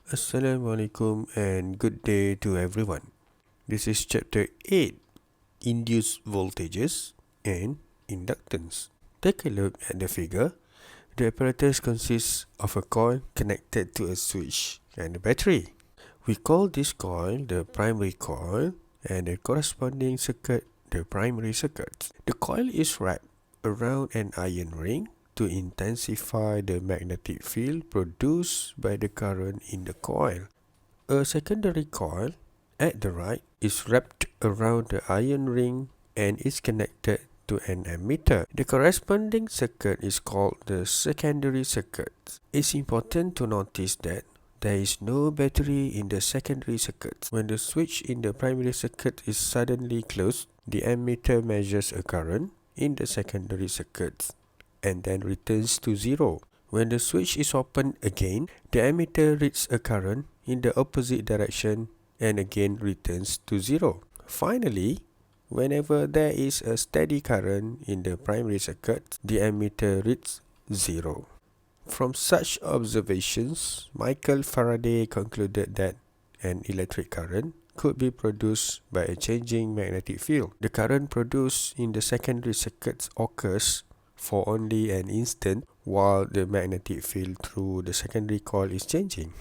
Assalamualaikum and good day to everyone. This is chapter 8, Induced Voltages and Inductance. Take a look at the figure. The apparatus consists of a coil connected to a switch and a battery. We call this coil the primary coil and the corresponding circuit the primary circuit. The coil is wrapped around an iron ring to intensify the magnetic field produced by the current in the coil. A secondary coil at the right is wrapped around the iron ring and is connected to an ammeter. The corresponding circuit is called the secondary circuit. It's important to notice that there is no battery in the secondary circuit. When the switch in the primary circuit is suddenly closed, the ammeter measures a current in the secondary circuit and then returns to zero. When the switch is opened again, the ammeter reads a current in the opposite direction and again returns to zero. Finally, whenever there is a steady current in the primary circuit, the ammeter reads zero. From such observations, Michael Faraday concluded that an electric current could be produced by a changing magnetic field. The current produced in the secondary circuit occurs for only an instant while the magnetic field through the secondary coil is changing.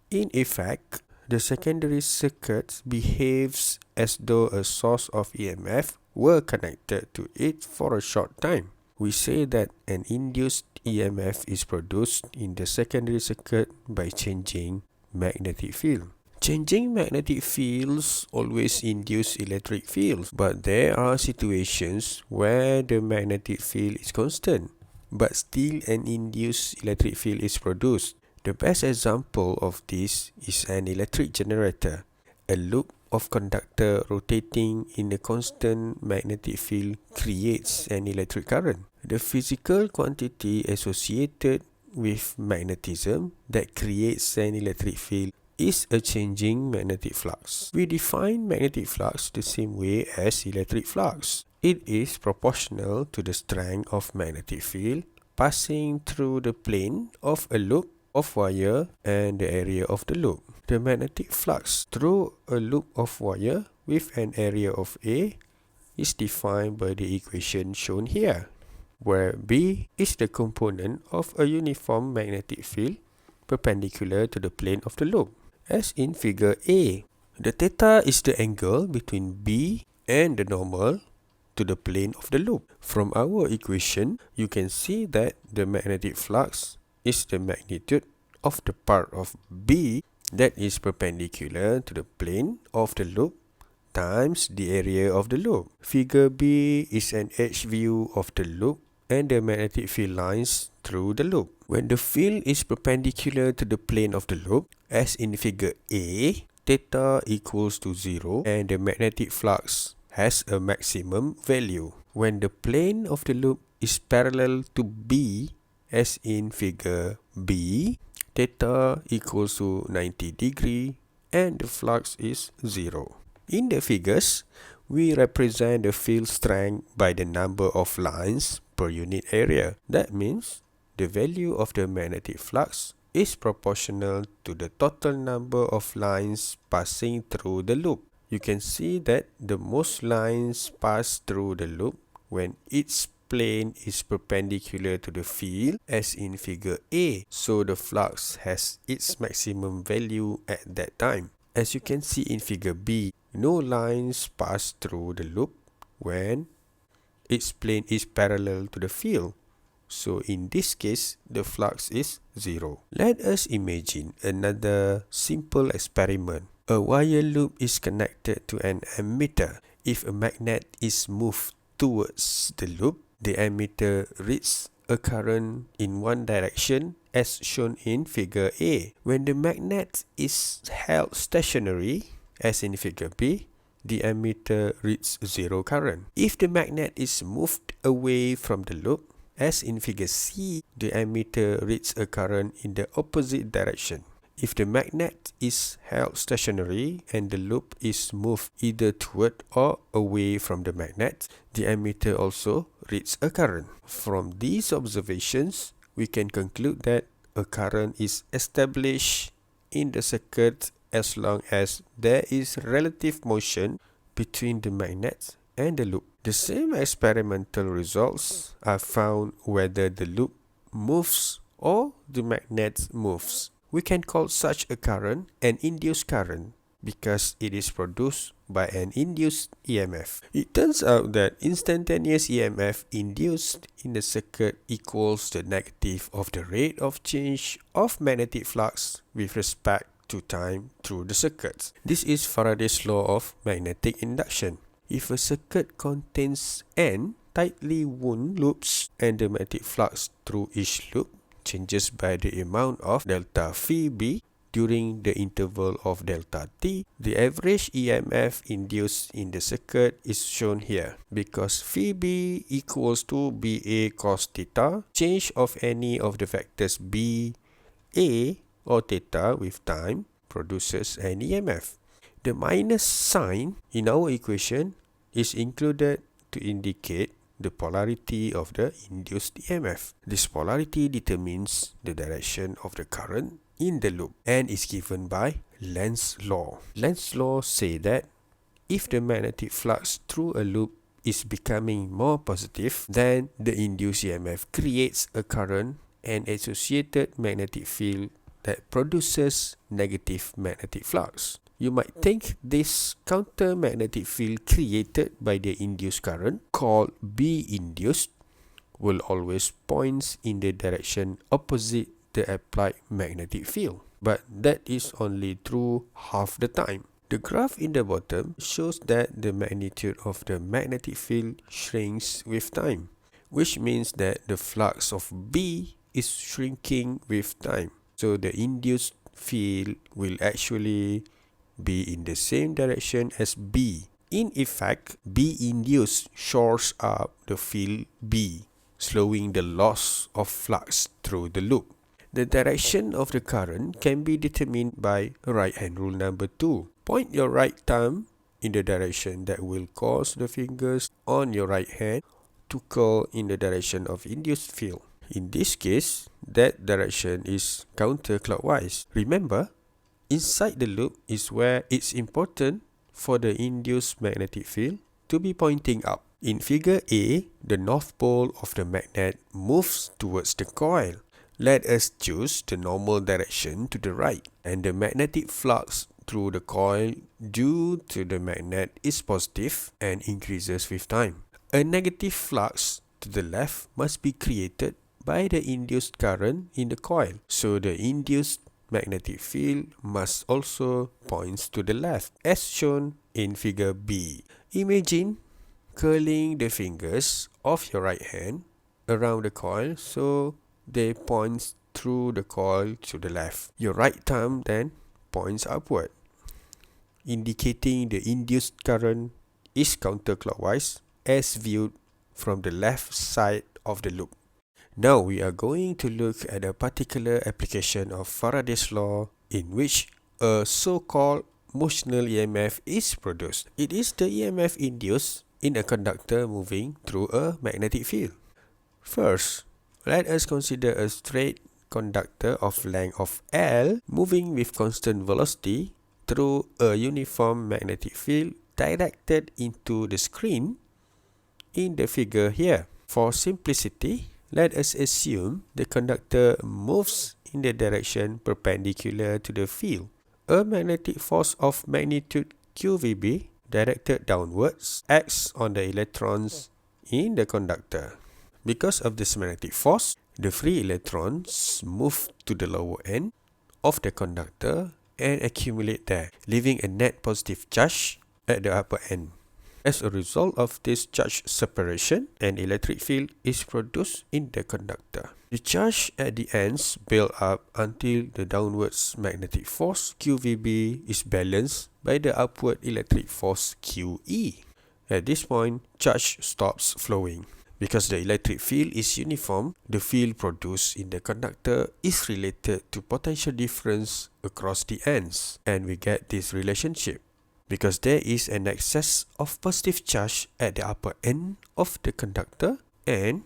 In effect, the secondary circuit behaves as though a source of EMF were connected to it for a short time. We say that an induced EMF is produced in the secondary circuit by changing magnetic field. Changing magnetic fields always induce electric fields, but there are situations where the magnetic field is constant, but still an induced electric field is produced. The best example of this is an electric generator. A loop of conductor rotating in a constant magnetic field creates an electric current. The physical quantity associated with magnetism that creates an electric field is a changing magnetic flux. We define magnetic flux the same way as electric flux. It is proportional to the strength of magnetic field passing through the plane of a loop of wire and the area of the loop. The magnetic flux through a loop of wire with an area of A is defined by the equation shown here, where B is the component of a uniform magnetic field perpendicular to the plane of the loop. As in figure A, the theta is the angle between B and the normal to the plane of the loop. From our equation, you can see that the magnetic flux is the magnitude of the part of B that is perpendicular to the plane of the loop times the area of the loop. Figure B is an edge view of the loop and the magnetic field lines through the loop. When the field is perpendicular to the plane of the loop, as in figure A, theta equals to 0 and the magnetic flux has a maximum value. When the plane of the loop is parallel to B, as in figure B, theta equals to 90 degree and the flux is 0. In the figures, we represent the field strength by the number of lines per unit area. That means the value of the magnetic flux is proportional to the total number of lines passing through the loop. You can see that the most lines pass through the loop when its plane is perpendicular to the field, as in figure A, so the flux has its maximum value at that time. As you can see in figure B, no lines pass through the loop when its plane is parallel to the field. So in this case, the flux is 0. Let us imagine another simple experiment. A wire loop is connected to an ammeter. If a magnet is moved towards the loop, the ammeter reads a current in one direction as shown in figure A. When the magnet is held stationary, as in figure B, the ammeter reads 0 current. If the magnet is moved away from the loop, as in figure C, the ammeter reads a current in the opposite direction. If the magnet is held stationary and the loop is moved either toward or away from the magnet, the ammeter also reads a current. From these observations, we can conclude that a current is established in the circuit as long as there is relative motion between the magnets and the loop. The same experimental results are found whether the loop moves or the magnet moves. We can call such a current an induced current because it is produced by an induced EMF. It turns out that instantaneous EMF induced in the circuit equals the negative of the rate of change of magnetic flux with respect to time through the circuits. This is Faraday's law of magnetic induction. If a circuit contains n tightly wound loops and the magnetic flux through each loop changes by the amount of delta phi b during the interval of delta t, the average EMF induced in the circuit is shown here. Because phi b equals to BA cos theta, change of any of the vectors B, A or theta with time produces an EMF. The minus sign in our equation is included to indicate the polarity of the induced EMF. This polarity determines the direction of the current in the loop and is given by Lenz law. Lenz law say that if the magnetic flux through a loop is becoming more positive, then the induced EMF creates a current and associated magnetic field that produces negative magnetic flux. You might think this counter-magnetic field created by the induced current, called B induced, will always point in the direction opposite the applied magnetic field. But that is only true half the time. The graph in the bottom shows that the magnitude of the magnetic field shrinks with time, which means that the flux of B is shrinking with time. So the induced field will actually be in the same direction as B. In effect, B induced shorts up the field B, slowing the loss of flux through the loop. The direction of the current can be determined by right-hand rule number 2. Point your right thumb in the direction that will cause the fingers on your right hand to curl in the direction of induced field. In this case, that direction is counterclockwise. Remember, inside the loop is where it's important for the induced magnetic field to be pointing up. In figure A, the north pole of the magnet moves towards the coil. Let us choose the normal direction to the right, and the magnetic flux through the coil due to the magnet is positive and increases with time. A negative flux to the left must be created by the induced current in the coil, so the induced magnetic field must also point to the left, as shown in figure B. Imagine curling the fingers of your right hand around the coil so they point through the coil to the left. Your right thumb then points upward, indicating the induced current is counterclockwise as viewed from the left side of the loop. Now we are going to look at a particular application of Faraday's law in which a so-called motional EMF is produced. It is the EMF induced in a conductor moving through a magnetic field. First, let us consider a straight conductor of length of L moving with constant velocity through a uniform magnetic field directed into the screen in the figure here. For simplicity, let us assume the conductor moves in the direction perpendicular to the field. A magnetic force of magnitude QVB directed downwards acts on the electrons in the conductor. Because of this magnetic force, the free electrons move to the lower end of the conductor and accumulate there, leaving a net positive charge at the upper end. As a result of this charge separation, an electric field is produced in the conductor. The charge at the ends build up until the downwards magnetic force QVB is balanced by the upward electric force QE. At this point, charge stops flowing. Because the electric field is uniform, the field produced in the conductor is related to potential difference across the ends, and we get this relationship. Because there is an excess of positive charge at the upper end of the conductor and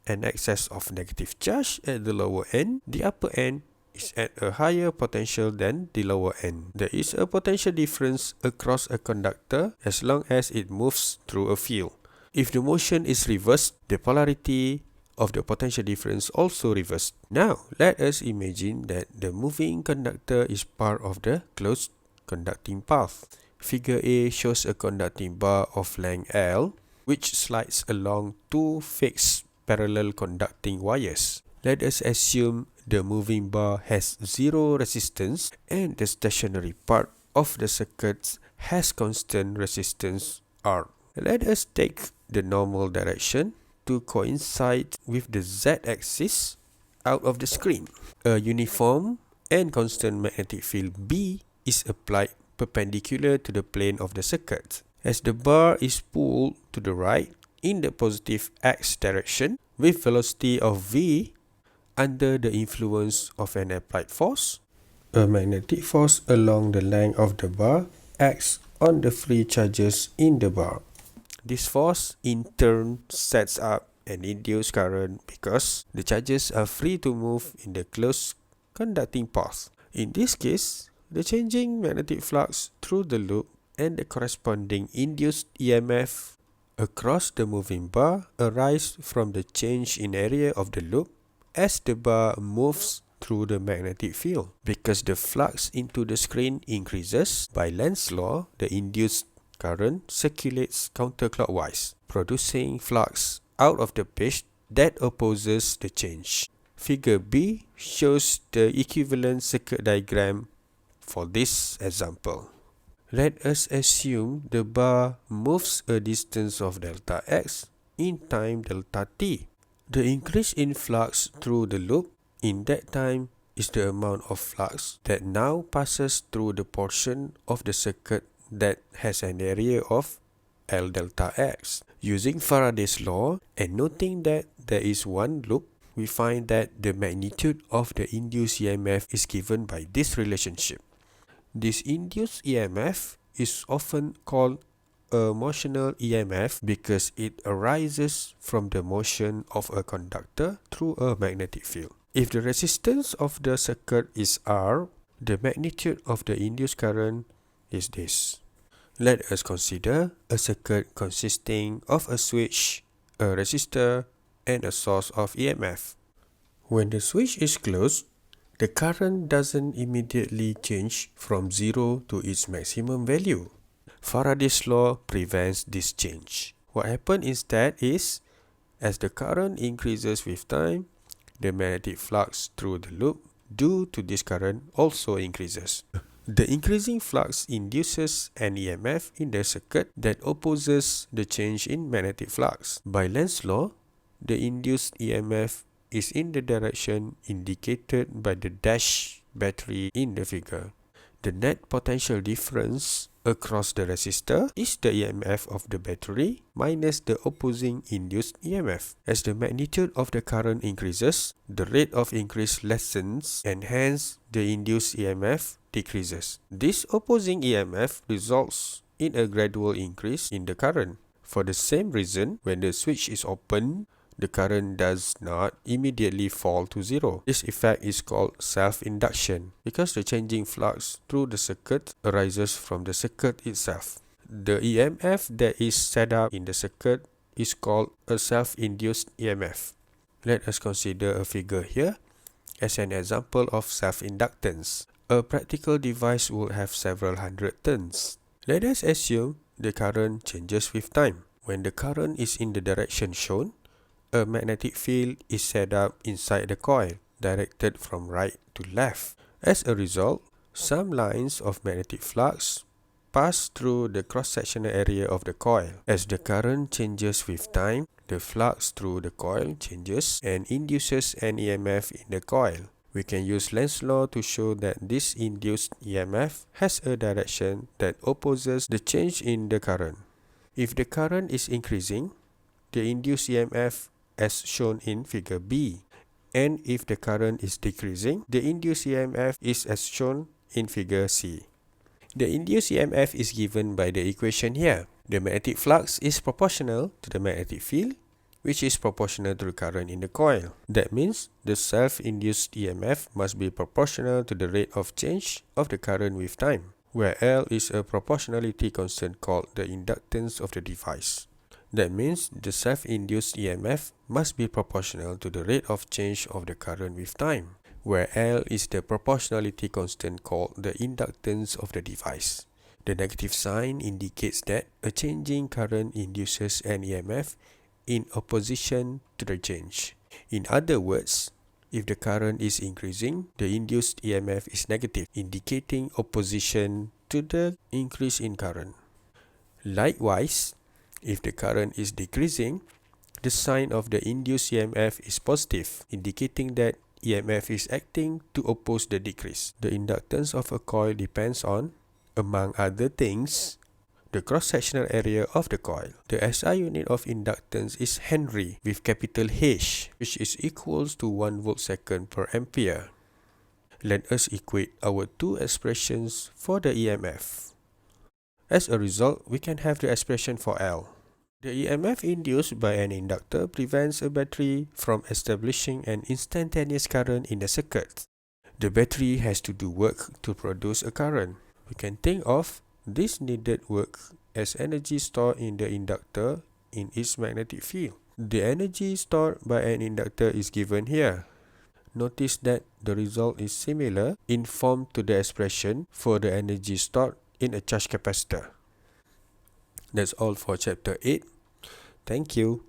an excess of negative charge at the lower end, the upper end is at a higher potential than the lower end. There is a potential difference across a conductor as long as it moves through a field. If the motion is reversed, the polarity of the potential difference also reversed. Now, let us imagine that the moving conductor is part of the closed conducting path. Figure A shows a conducting bar of length L, which slides along two fixed parallel conducting wires. Let us assume the moving bar has zero resistance and the stationary part of the circuit has constant resistance R. Let us take the normal direction to coincide with the z-axis out of the screen. A uniform and constant magnetic field B is applied perpendicular to the plane of the circuit. As the bar is pulled to the right in the positive x direction with velocity of v under the influence of an applied force, a magnetic force along the length of the bar acts on the free charges in the bar. This force in turn sets up an induced current because the charges are free to move in the closed conducting path. In this case, the changing magnetic flux through the loop and the corresponding induced EMF across the moving bar arise from the change in area of the loop as the bar moves through the magnetic field. Because the flux into the screen increases, by Lenz's law, the induced current circulates counterclockwise, producing flux out of the page that opposes the change. Figure B shows the equivalent circuit diagram for this example. Let us assume the bar moves a distance of delta x in time delta t. The increase in flux through the loop in that time is the amount of flux that now passes through the portion of the circuit that has an area of L delta x. Using Faraday's law and noting that there is one loop, we find that the magnitude of the induced EMF is given by this relationship. This induced EMF is often called a motional EMF because it arises from the motion of a conductor through a magnetic field. If the resistance of the circuit is R, the magnitude of the induced current is this. Let us consider a circuit consisting of a switch, a resistor, and a source of EMF. When the switch is closed, the current doesn't immediately change from 0 to its maximum value. Faraday's law prevents this change. What happens instead is, as the current increases with time, the magnetic flux through the loop due to this current also increases. The increasing flux induces an EMF in the circuit that opposes the change in magnetic flux. By Lenz's law, the induced EMF is in the direction indicated by the dash battery in the figure. The net potential difference across the resistor is the EMF of the battery minus the opposing induced EMF. As the magnitude of the current increases, the rate of increase lessens and hence the induced EMF decreases. This opposing EMF results in a gradual increase in the current. For the same reason, when the switch is open, the current does not immediately fall to 0. This effect is called self-induction because the changing flux through the circuit arises from the circuit itself. The EMF that is set up in the circuit is called a self-induced EMF. Let us consider a figure here as an example of self-inductance. A practical device will have several hundred turns. Let us assume the current changes with time. When the current is in the direction shown, a magnetic field is set up inside the coil, directed from right to left. As a result, some lines of magnetic flux pass through the cross-sectional area of the coil. As the current changes with time, the flux through the coil changes and induces an EMF in the coil. We can use Lenz's law to show that this induced EMF has a direction that opposes the change in the current. If the current is increasing, the induced EMF as shown in figure B, and if the current is decreasing, the induced EMF is as shown in figure C. The induced EMF is given by the equation here. The magnetic flux is proportional to the magnetic field, which is proportional to the current in the coil. That means the self-induced EMF must be proportional to the rate of change of the current with time, where L is a proportionality constant called the inductance of the device. That means the self-induced EMF must be proportional to the rate of change of the current with time, where L is the proportionality constant called the inductance of the device. The negative sign indicates that a changing current induces an EMF in opposition to the change. In other words, if the current is increasing, the induced EMF is negative, indicating opposition to the increase in current. Likewise, if the current is decreasing, the sign of the induced EMF is positive, indicating that EMF is acting to oppose the decrease. The inductance of a coil depends on, among other things, the cross-sectional area of the coil. The SI unit of inductance is Henry with capital H, which is equals to 1 volt-second per ampere. Let us equate our two expressions for the EMF. As a result, we can have the expression for L. The EMF induced by an inductor prevents a battery from establishing an instantaneous current in the circuit. The battery has to do work to produce a current. We can think of this needed work as energy stored in the inductor in its magnetic field. The energy stored by an inductor is given here. Notice that the result is similar in form to the expression for the energy stored in a charge capacitor. That's all for chapter 8. Thank you.